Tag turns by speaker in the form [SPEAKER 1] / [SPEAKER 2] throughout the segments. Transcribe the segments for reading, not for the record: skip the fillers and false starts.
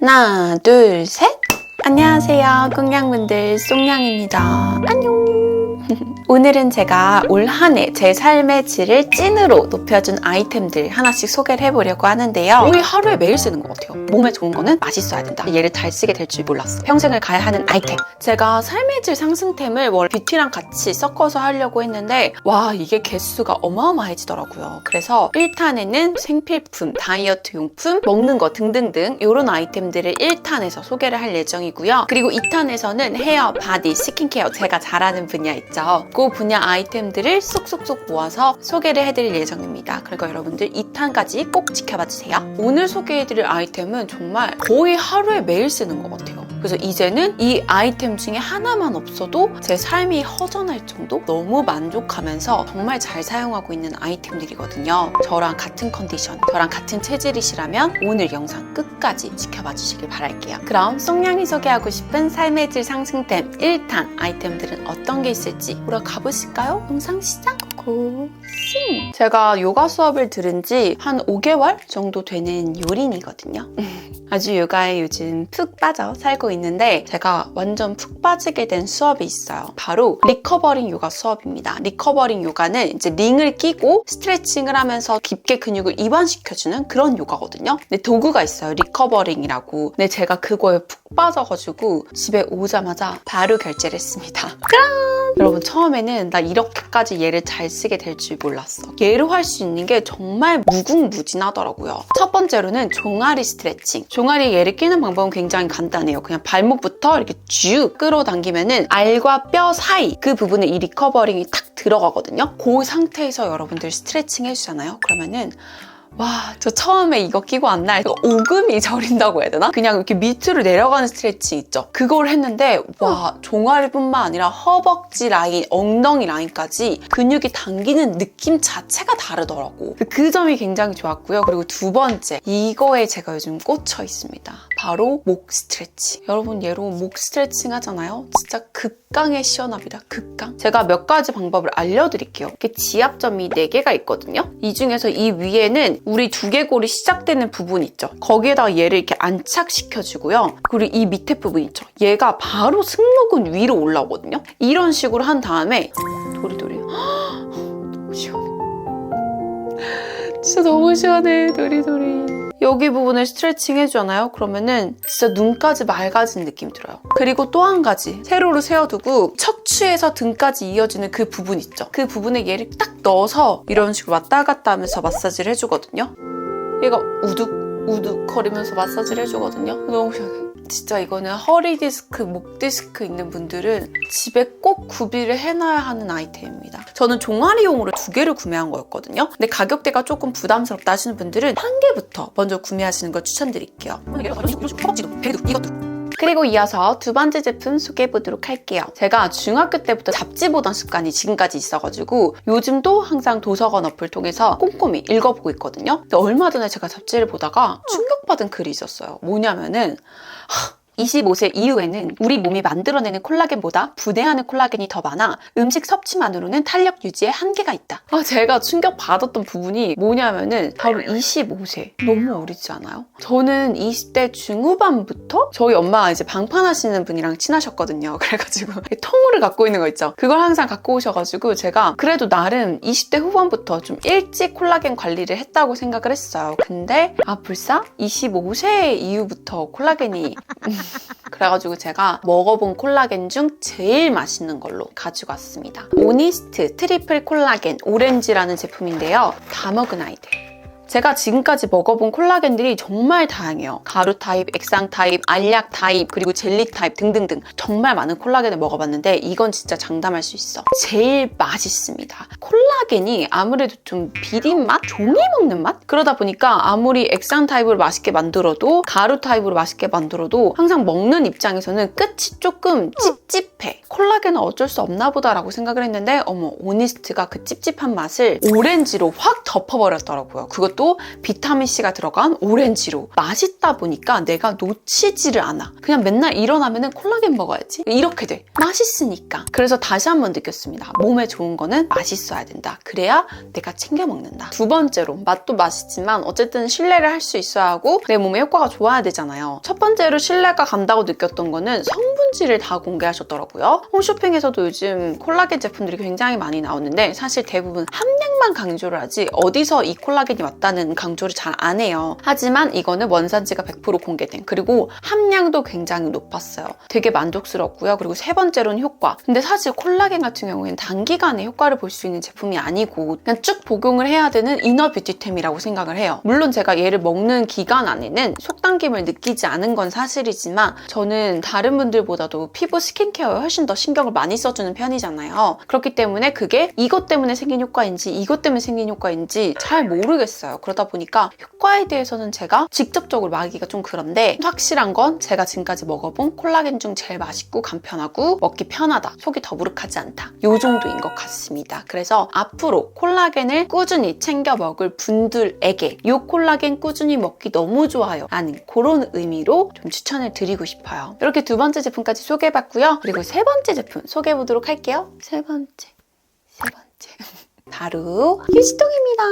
[SPEAKER 1] 하나, 둘, 셋! 안녕하세요, 꽁냥분들 쏭냥입니다. 안녕! 오늘은 제가 올 한 해 제 삶의 질을 찐으로 높여준 아이템들 하나씩 소개를 해보려고 하는데요. 거의 하루에 매일 쓰는 것 같아요. 몸에 좋은 거는 맛있어야 된다. 얘를 잘 쓰게 될 줄 몰랐어. 평생을 가야 하는 아이템. 제가 삶의 질 상승템을 원래 뷰티랑 같이 섞어서 하려고 했는데 와, 이게 개수가 어마어마해지더라고요. 그래서 1탄에는 생필품, 다이어트 용품, 먹는 거 등등등 이런 아이템들을 1탄에서 소개를 할 예정이고요. 그리고 2탄에서는 헤어, 바디, 스킨케어 제가 잘하는 분야 있죠. 그 분야 아이템들을 쏙쏙쏙 모아서 소개를 해드릴 예정입니다. 그리고 여러분들 2탄까지 꼭 지켜봐주세요. 오늘 소개해드릴 아이템은 정말 거의 하루에 매일 쓰는 것 같아요. 그래서 이제는 이 아이템 중에 하나만 없어도 제 삶이 허전할 정도? 너무 만족하면서 정말 잘 사용하고 있는 아이템들이거든요. 저랑 같은 컨디션, 저랑 같은 체질이시라면 오늘 영상 끝까지 지켜봐 주시길 바랄게요. 그럼 쏭냥이 소개하고 싶은 삶의 질 상승템 1탄 아이템들은 어떤 게 있을지 보러 가보실까요? 영상 시작! 고싱! 제가 요가 수업을 들은 지 한 5개월 정도 되는 요린이거든요. 아주 요가에 요즘 푹 빠져 살고 있는데 제가 완전 푹 빠지게 된 수업이 있어요. 바로 리커버링 요가 수업입니다. 리커버링 요가는 이제 링을 끼고 스트레칭을 하면서 깊게 근육을 이완시켜주는 그런 요가거든요. 근데 도구가 있어요. 리커버링이라고. 근데 제가 그거에 푹 빠져가지고 집에 오자마자 바로 결제를 했습니다. 여러분 처음에는 나 이렇게까지 얘를 잘 쓰게 될 줄 몰랐어. 얘로 할 수 있는 게 정말 무궁무진하더라고요. 첫 번째로는 종아리 스트레칭. 종아리에 얘를 끼는 방법은 굉장히 간단해요. 그냥 발목부터 이렇게 쭉 끌어당기면은 알과 뼈 사이 그 부분에 이 리커버링이 탁 들어가거든요. 그 상태에서 여러분들 스트레칭 해주잖아요. 그러면은 와, 저 처음에 이거 끼고 안 날 오금이 저린다고 해야 되나? 그냥 이렇게 밑으로 내려가는 스트레칭 있죠? 그걸 했는데 와, 종아리뿐만 아니라 허벅지 라인, 엉덩이 라인까지 근육이 당기는 느낌 자체가 다르더라고. 그 점이 굉장히 좋았고요. 그리고 두 번째, 이거에 제가 요즘 꽂혀 있습니다. 바로 목 스트레칭. 여러분 얘로 목 스트레칭 하잖아요? 진짜 극강의 시원합니다. 극강. 제가 몇 가지 방법을 알려드릴게요. 이렇게 지압점이 4개가 있거든요. 이 중에서 이 위에는 우리 두개골이 시작되는 부분 있죠. 거기에다가 얘를 이렇게 안착시켜주고요. 그리고 이 밑에 부분 있죠. 얘가 바로 승모근 위로 올라오거든요. 이런 식으로 한 다음에 도리도리. 너무 시원해. 진짜 너무 시원해. 도리도리. 여기 부분을 스트레칭 해주잖아요. 그러면은 진짜 눈까지 맑아진 느낌이 들어요. 그리고 또 한 가지 세로로 세워두고 척추에서 등까지 이어지는 그 부분 있죠. 그 부분에 얘를 딱 넣어서 이런 식으로 왔다 갔다 하면서 마사지를 해주거든요. 얘가 우둑 거리면서 마사지를 해주거든요. 너무 시원해. 진짜 이거는 허리 디스크, 목 디스크 있는 분들은 집에 꼭 구비를 해놔야 하는 아이템입니다. 저는 종아리용으로 2개를 구매한 거였거든요. 근데 가격대가 조금 부담스럽다 하시는 분들은 1개부터 먼저 구매하시는 걸 추천드릴게요. 허벅지도, 배도, 이것도. 그리고 이어서 두 번째 제품 소개해보도록 할게요. 제가 중학교 때부터 잡지 보던 습관이 지금까지 있어가지고 요즘도 항상 도서관 어플 통해서 꼼꼼히 읽어보고 있거든요. 근데 얼마 전에 제가 잡지를 보다가 충격받은 글이 있었어요. 뭐냐면은 25세 이후에는 우리 몸이 만들어내는 콜라겐보다 분해하는 콜라겐이 더 많아 음식 섭취만으로는 탄력 유지에 한계가 있다. 제가 충격받았던 부분이 뭐냐면은 바로 25세. 너무 어리지 않아요? 저는 20대 중후반부터 저희 엄마가 이제 방판하시는 분이랑 친하셨거든요. 그래가지고 통으로 갖고 있는 거 있죠. 그걸 항상 갖고 오셔가지고 제가 그래도 나름 20대 후반부터 좀 일찍 콜라겐 관리를 했다고 생각을 했어요. 근데 벌써 25세 이후부터 콜라겐이 그래가지고 제가 먹어본 콜라겐 중 제일 맛있는 걸로 가지고 왔습니다. 오니스트 트리플 콜라겐 오렌지라는 제품인데요. 다 먹은 아이들. 제가 지금까지 먹어본 콜라겐들이 정말 다양해요. 가루 타입, 액상 타입, 알약 타입, 그리고 젤리 타입 등등등 정말 많은 콜라겐을 먹어봤는데 이건 진짜 장담할 수 있어. 제일 맛있습니다. 콜라겐이 아무래도 좀 비린 맛? 종이 먹는 맛? 그러다 보니까 아무리 액상 타입으로 맛있게 만들어도 가루 타입으로 맛있게 만들어도 항상 먹는 입장에서는 끝이 조금 찝찝해. 콜라겐은 어쩔 수 없나 보다라고 생각을 했는데 어머, 오니스트가 그 찝찝한 맛을 오렌지로 확 덮어버렸더라고요. 그것도 비타민C가 들어간 오렌지로. 맛있다 보니까 내가 놓치지를 않아. 그냥 맨날 일어나면은 콜라겐 먹어야지. 이렇게 돼. 맛있으니까. 그래서 다시 한번 느꼈습니다. 몸에 좋은 거는 맛있어야 된다. 그래야 내가 챙겨 먹는다. 두 번째로, 맛도 맛있지만 어쨌든 신뢰를 할 수 있어야 하고 내 몸에 효과가 좋아야 되잖아요. 첫 번째로 신뢰가 간다고 느꼈던 거는 성분지를 다 공개하셨더라고요. 홈쇼핑에서도 요즘 콜라겐 제품들이 굉장히 많이 나오는데 사실 대부분 함량만 강조를 하지 어디서 이 콜라겐이 왔다는 강조를 잘 안 해요. 하지만 이거는 원산지가 100% 공개된, 그리고 함량도 굉장히 높았어요. 되게 만족스럽고요. 그리고 세 번째로는 효과. 근데 사실 콜라겐 같은 경우에는 단기간에 효과를 볼 수 있는 제품이 아니고 그냥 쭉 복용을 해야 되는 이너 뷰티템이라고 생각을 해요. 물론 제가 얘를 먹는 기간 안에는 속당김을 느끼지 않은 건 사실이지만 저는 다른 분들보다도 피부 스킨케어에 훨씬 더 신경을 많이 써주는 편이잖아요. 그렇기 때문에 그게 이것 때문에 생긴 효과인지 이것 때문에 생긴 효과인지 잘 모르겠어요. 그러다 보니까 효과에 대해서는 제가 직접적으로 말하기가 좀 그런데 확실한 건 제가 지금까지 먹어본 콜라겐 중 제일 맛있고 간편하고 먹기 편하다. 속이 더부룩하지 않다. 요 정도인 것 같습니다. 그래서 앞으로 콜라겐을 꾸준히 챙겨 먹을 분들에게 이 콜라겐 꾸준히 먹기 너무 좋아요 라는 그런 의미로 좀 추천을 드리고 싶어요. 이렇게 두 번째 제품까지 소개해봤고요. 그리고 세 번째 제품 소개해보도록 할게요. 세 번째 바로 휴지통입니다.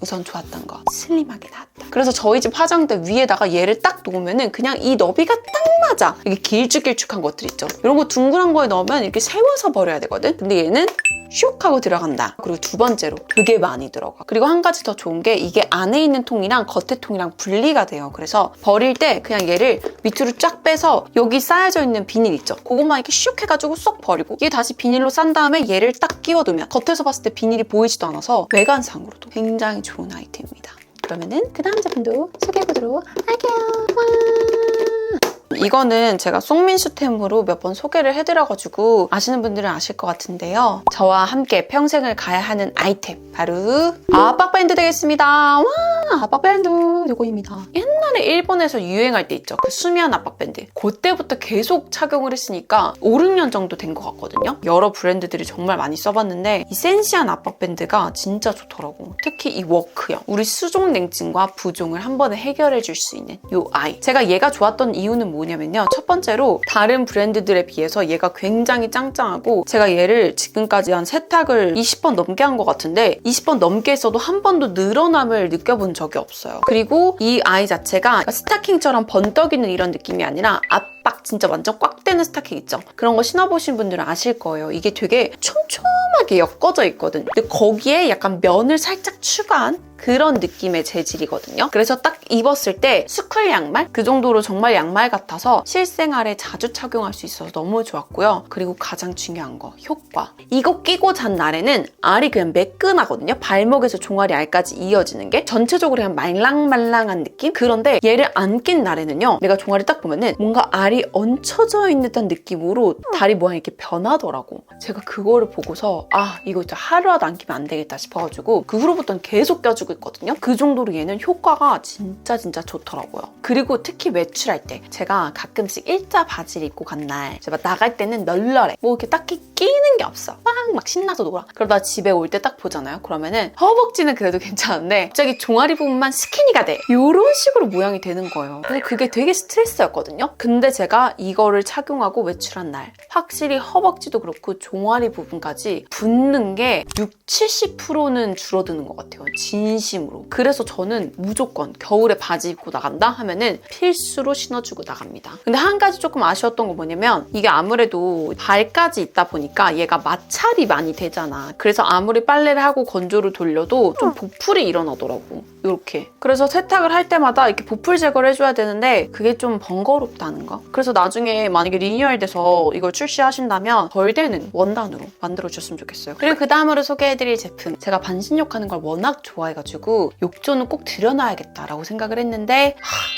[SPEAKER 1] 우선 좋았던 거 슬림하게 나왔다. 그래서 저희 집 화장대 위에다가 얘를 딱 놓으면은 그냥 이 너비가 딱 맞아. 이게 길쭉길쭉한 것들 있죠. 이런 거 둥그런 거에 넣으면 이렇게 세워서 버려야 되거든. 근데 얘는 슉 하고 들어간다. 그리고 두 번째로 되게 많이 들어가. 그리고 한 가지 더 좋은 게 이게 안에 있는 통이랑 겉에 통이랑 분리가 돼요. 그래서 버릴 때 그냥 얘를 밑으로 쫙 빼서 여기 쌓여져 있는 비닐 있죠? 그것만 이렇게 슉 해가지고 쏙 버리고 얘 다시 비닐로 싼 다음에 얘를 딱 끼워두면 겉에서 봤을 때 비닐이 보이지도 않아서 외관상으로도 굉장히 좋은 아이템입니다. 그러면은 그 다음 제품도 소개해보도록 할게요. 와! 이거는 제가 송민수템으로 몇 번 소개를 해드려가지고 아시는 분들은 아실 것 같은데요. 저와 함께 평생을 가야 하는 아이템 바로 압박밴드 되겠습니다. 와, 압박밴드 이거입니다. 옛날에 일본에서 유행할 때 있죠. 그 수면 압박밴드. 그때부터 계속 착용을 했으니까 5, 6년 정도 된 것 같거든요. 여러 브랜드들이 정말 많이 써봤는데 이 센시한 압박밴드가 진짜 좋더라고. 특히 이 워크형. 우리 수종 냉증과 부종을 한 번에 해결해 줄 수 있는 이 아이. 제가 얘가 좋았던 이유는 뭐냐면요. 첫 번째로 다른 브랜드들에 비해서 얘가 굉장히 짱짱하고 제가 얘를 지금까지 한 세탁을 20번 넘게 한 것 같은데 20번 넘게 했어도 한 번도 늘어남을 느껴본 적이 없어요. 그리고 이 아이 자체가 스타킹처럼 번떡이는 이런 느낌이 아니라 압박 진짜 완전 꽉 되는 스타킹 있죠? 그런 거 신어보신 분들은 아실 거예요. 이게 되게 촘촘하게 엮어져 있거든. 근데 거기에 약간 면을 살짝 추가한 그런 느낌의 재질이거든요. 그래서 딱 입었을 때 스쿨 양말? 그 정도로 정말 양말 같아서 실생활에 자주 착용할 수 있어서 너무 좋았고요. 그리고 가장 중요한 거, 효과. 이거 끼고 잔 날에는 알이 그냥 매끈하거든요. 발목에서 종아리 알까지 이어지는 게 전체적으로 그냥 말랑말랑한 느낌? 그런데 얘를 안 낀 날에는요. 내가 종아리 딱 보면은 뭔가 알이 얹혀져 있는 듯한 느낌으로 다리 모양이 이렇게 변하더라고. 제가 그거를 보고서 아, 이거 진짜 하루라도 안 끼면 안 되겠다 싶어가지고 그 후로부터는 계속 껴주고 있거든요. 그 정도로 얘는 효과가 진짜 좋더라고요. 그리고 특히 외출할 때 제가 가끔씩 일자 바지를 입고 간 날 제가 나갈 때는 널널해. 뭐 이렇게 딱히 끼는 게 없어. 막 신나서 놀아. 그러다 집에 올 때 딱 보잖아요. 그러면은 허벅지는 그래도 괜찮은데 갑자기 종아리 부분만 스키니가 돼. 이런 식으로 모양이 되는 거예요. 근데 그게 되게 스트레스였거든요. 근데 제가 이거를 착용하고 외출한 날 확실히 허벅지도 그렇고 종아리 부분까지 붓는 게 60-70%는 줄어드는 것 같아요. 진심으로. 그래서 저는 무조건 겨울에 바지 입고 나간다 하면은 필수로 신어주고 나갑니다. 근데 한 가지 조금 아쉬웠던 거 뭐냐면 이게 아무래도 발까지 있다 보니까 얘가 마찰이 많이 되잖아. 그래서 아무리 빨래를 하고 건조를 돌려도 좀 보풀이 일어나더라고. 이렇게. 그래서 세탁을 할 때마다 이렇게 보풀 제거를 해줘야 되는데 그게 좀 번거롭다는 거. 그래서 나중에 만약에 리뉴얼 돼서 이걸 출시하신다면 덜 되는 원단으로 만들어주셨으면 좋겠어요. 그리고 그 다음으로 소개해드릴 제품. 제가 반신욕하는 걸 워낙 좋아해가지고 있어가지고 욕조는 꼭 들여놔야겠다라고 생각을 했는데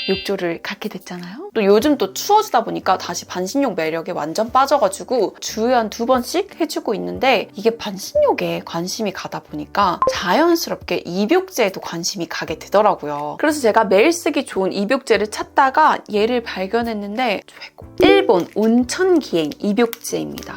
[SPEAKER 1] 욕조를 갖게 됐잖아요. 또 요즘 또 추워지다 보니까 다시 반신욕 매력에 완전 빠져가지고 주에 한 2번씩 해주고 있는데 이게 반신욕에 관심이 가다 보니까 자연스럽게 입욕제에도 관심이 가게 되더라고요. 그래서 제가 매일 쓰기 좋은 입욕제를 찾다가 얘를 발견했는데 최고! 일본 온천기행 입욕제입니다.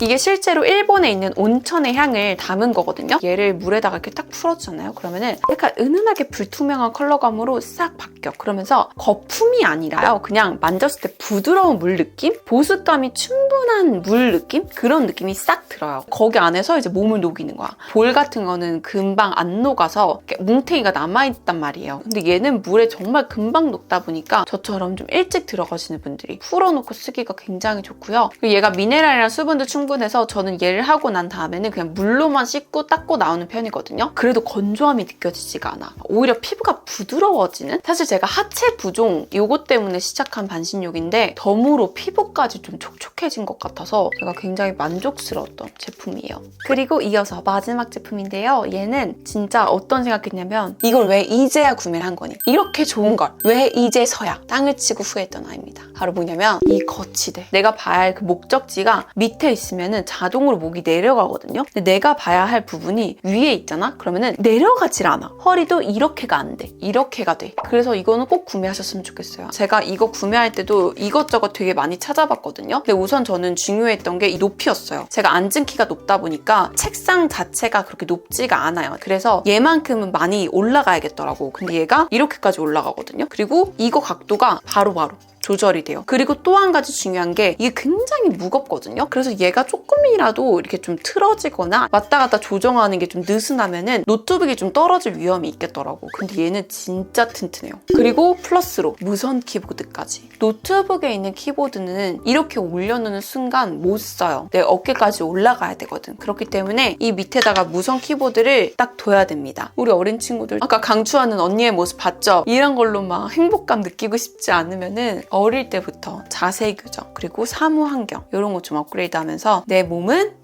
[SPEAKER 1] 이게 실제로 일본에 있는 온천의 향을 담은 거거든요. 얘를 물에다가 이렇게 딱 풀어주잖아요. 그러면은 약간 은은하게 불투명한 컬러감으로 싹 바뀌어. 그러면서 거품이 아니라요. 그냥 만졌을 때 부드러운 물 느낌? 보습감이 충분한 물 느낌? 그런 느낌이 싹 들어요. 거기 안에서 이제 몸을 녹이는 거야. 볼 같은 거는 금방 안 녹아서 뭉탱이가 남아있단 말이에요. 근데 얘는 물에 정말 금방 녹다 보니까 저처럼 좀 일찍 들어가시는 분들이 풀어놓고 쓰기가 굉장히 좋고요. 그리고 얘가 미네랄이랑 수분도 충분해서 저는 얘를 하고 난 다음에는 그냥 물로만 씻고 닦고 나오는 편이거든요. 그래도 건조함이 느껴지지가 않아. 오히려 피부가 부드러워지는? 사실 제가 하체 부종 요거 때문에 시작한 반신욕인데 덤으로 피부까지 좀 촉촉해진 것 같아서 제가 굉장히 만족스러웠던 제품이에요. 그리고 이어서 마지막 제품인데요. 얘는 진짜 어떤 생각했냐면 이걸 왜 이제야 구매를 한 거니? 이렇게 좋은 걸 왜 이제서야 땅을 치고 후회했던 아이입니다. 바로 뭐냐면 이 거치대. 내가 봐야 할 그 목적지가 밑에 있으면은 자동으로 목이 내려가거든요. 근데 내가 봐야 할 부분이 위에 있잖아? 그러면은 내려가질 않아. 허리도 이렇게가 안 돼. 이렇게가 돼. 그래서 이거는 꼭 구매하셨으면 좋겠어요. 제가 이거 구매할 때도 이것저것 되게 많이 찾아봤거든요. 근데 우선 저는 중요했던 게 이 높이였어요. 제가 앉은 키가 높다 보니까 책상 자체가 그렇게 높지가 않아요. 그래서 얘만큼은 많이 올라가야겠더라고. 근데 얘가 이렇게까지 올라가거든요. 그리고 이거 각도가 바로바로 조절이 돼요. 그리고 또 한 가지 중요한 게 이게 굉장히 무겁거든요. 그래서 얘가 조금이라도 이렇게 좀 틀어지거나 왔다 갔다 조정하는 게 좀 느슨하면은 노트북이 좀 떨어질 위험이 있겠더라고. 근데 얘는 진짜 튼튼해요. 그리고 플러스로 무선 키보드까지. 노트북에 있는 키보드는 이렇게 올려놓는 순간 못 써요. 내 어깨까지 올라가야 되거든. 그렇기 때문에 이 밑에다가 무선 키보드를 딱 둬야 됩니다. 우리 어린 친구들 아까 강추하는 언니의 모습 봤죠? 이런 걸로 막 행복감 느끼고 싶지 않으면은 어릴 때부터 자세 교정 그리고 사무 환경 이런 거 좀 업그레이드 하면서 내 몸은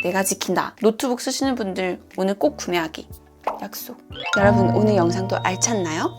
[SPEAKER 1] 내가 지킨다. 노트북 쓰시는 분들 오늘 꼭 구매하기 약속. 여러분 오늘 영상도 알찼나요?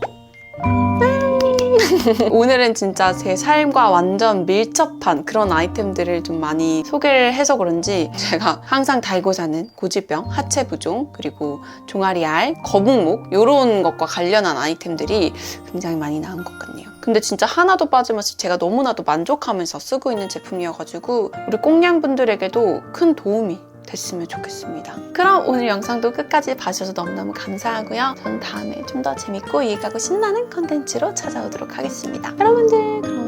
[SPEAKER 1] 오늘은 진짜 제 삶과 완전 밀접한 그런 아이템들을 좀 많이 소개를 해서 그런지 제가 항상 달고 사는 고질병, 하체 부종, 그리고 종아리알, 거북목 이런 것과 관련한 아이템들이 굉장히 많이 나온 것 같네요. 근데 진짜 하나도 빠짐없이 제가 너무나도 만족하면서 쓰고 있는 제품이어가지고 우리 꽁냥분들에게도 큰 도움이 됐으면 좋겠습니다. 그럼 오늘 영상도 끝까지 봐주셔서 너무너무 감사하고요. 저는 다음에 좀 더 재밌고 유익하고 신나는 컨텐츠로 찾아오도록 하겠습니다. 여러분들 그럼